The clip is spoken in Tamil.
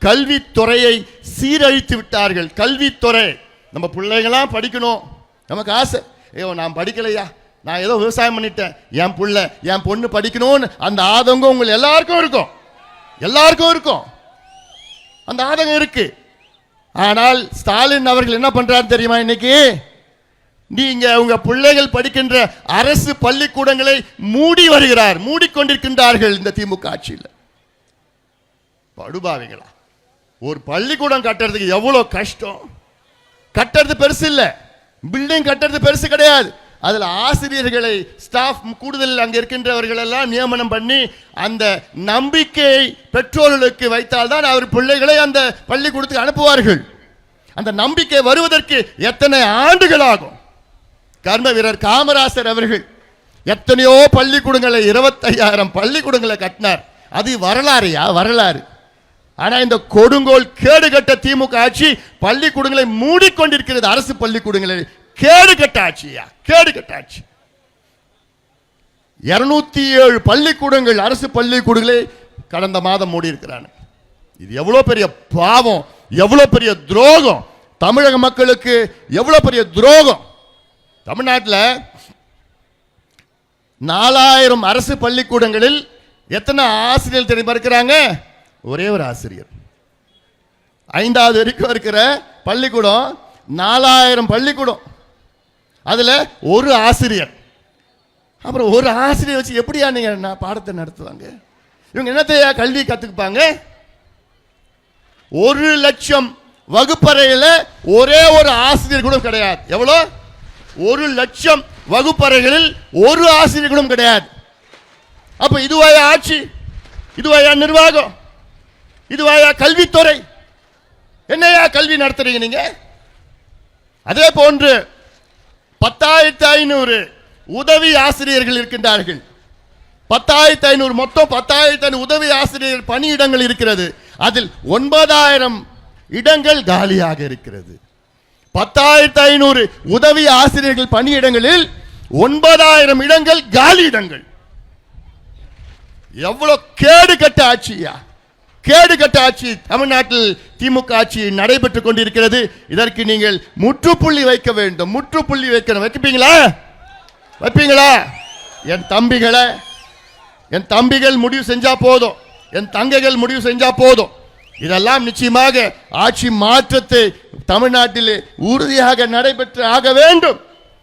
கல்வித்துறையை சீரழித்து விட்டார்கள். கல்வித்துறை, நம்ம பிள்ளைங்களாம் படிக்கணும், நமக்கு ஆசை. நான் படிக்கலையா, நான் ஏதோ விவசாயம் பண்ணிட்டேன், என் பிள்ளை என் பொண்ணு படிக்கணும்னு அந்த ஆதங்கம் உங்கள் எல்லாருக்கும் இருக்கும், எல்லாருக்கும் இருக்கும், அந்த ஆதங்கம் இருக்கு. ஆனால் ஸ்டாலின் அவர்கள் என்ன பண்றாரு தெரியுமா? இன்னைக்கு நீங்க உங்க பிள்ளைகள் படிக்கின்ற அரசு பள்ளிக்கூடங்களை மூடி வருகிறார், மூடிக்கொண்டிருக்கின்றார்கள் இந்த திமுக ஆட்சியில். படுபாவிங்களா, ஒரு பள்ளிக்கூடம் கட்டுறதுக்கு எவ்வளவு கஷ்டம். கட்டுறது பெருசு இல்ல, பில்டிங் கட்டுறது பெருசு கிடையாது. அதுல ஆசிரியர்களை, ஸ்டாஃப், கூடுதல் அங்க இருக்கின்றவர்கள் எல்லாம் நியமனம் பண்ணி அந்த நம்பிக்கையை பெற்றோர்களுக்கு வைத்தால்தான் அவர் பிள்ளைகளை அந்த பள்ளிக்கூடத்துக்கு அனுப்புவார்கள். அந்த நம்பிக்கை வருவதற்கு எத்தனை ஆண்டுகள் ஆகும்? கர்ம வீரர் காமராசர் அவர்கள் எத்தனையோ பள்ளிக்கூடங்களை, 25,000 பள்ளிக்கூடங்களை கட்டினார். அது வரலாறுயா, வரலாறு. ஆனா இந்த கொடுங்கோல் கேடுகட்ட திமுக ஆட்சி பள்ளிக்கூடங்களை மூடிக்கொண்டிருக்கிறது. அரசு பள்ளிக்கூடங்களை கேடுகட்ட ஆட்சியா, கேடுகட்ட ஆட்சி. 207 பள்ளிக்கூடங்கள், அரசு பள்ளிக்கூடங்களை கடந்த மாதம் மூடி இருக்கிறாங்க. இது எவ்வளவு பெரிய பாவம், எவ்வளவு பெரிய துரோகம், தமிழக மக்களுக்கு எவ்வளவு பெரிய துரோகம். தமிழ்நாட்டில் 4000 அரசு பள்ளிக்கூடங்களில் எத்தனை ஆசிரியர் தெரியுமா இருக்கிறாங்க? ஒரே ஒரு ஆசிரியர். 5வது வரைக்கும் இருக்கிற பள்ளிக்கூடம் 4000 பள்ளிக்கூடம், அதுல ஒரு ஆசிரியர். அப்புறம் ஒரு ஆசிரியர் வச்சு எப்படியா நீங்க பாடத்தை நடத்துவாங்க? இவங்க என்னத்தையா கல்வி கத்துக்குப்பாங்க? 1 லட்சம் வகுப்பறையில் ஒரே ஒரு ஆசிரியர் கூட கிடையாது. எவ்வளோ? 1 லட்சம் வகுப்பறைகளில் ஒரு ஆசிரியர் கூட கிடையாது. அப்ப இதுவாயா ஆட்சி? இதுவாயா நிர்வாகம்? இதுவாயா கல்வித்துறை? என்னையா கல்வி நடத்துறீங்க நீங்க? அதே போன்று 10,500 உதவி ஆசிரியர்கள் இருக்கின்றார்கள். 10,500, மொத்தம் 10,500 உதவி ஆசிரியர் பணியிடங்கள் இருக்கிறது. அதில் 9,000 இடங்கள் காலியாக இருக்கிறது. 10,500 உதவி ஆசிரியர்கள் பணியிடங்களில் 9,000 இடங்கள் காலி இடங்கள். எவ்வளவு கேடுகட்ட ஆட்சியா, கேடுகட்ட ஆட்சி தமிழ்நாட்டில் திமுக ஆட்சி நடைபெற்றுக் கொண்டிருக்கிறது. இதற்கு நீங்கள் முற்றுப்புள்ளி வைக்க வேண்டும், முற்றுப்புள்ளி வைக்கணும். வைப்பீங்களா? வைப்பீங்களா? என் தம்பிகளை, என் தம்பிகள் முடிவு செஞ்சா போதும், என் தங்கைகள் முடிவு செஞ்சா போதும். இதெல்லாம் நிச்சயமாக ஆட்சி மாற்றத்தை தமிழ்நாட்டிலே உறுதியாக நடைபெற்று ஆக வேண்டும்.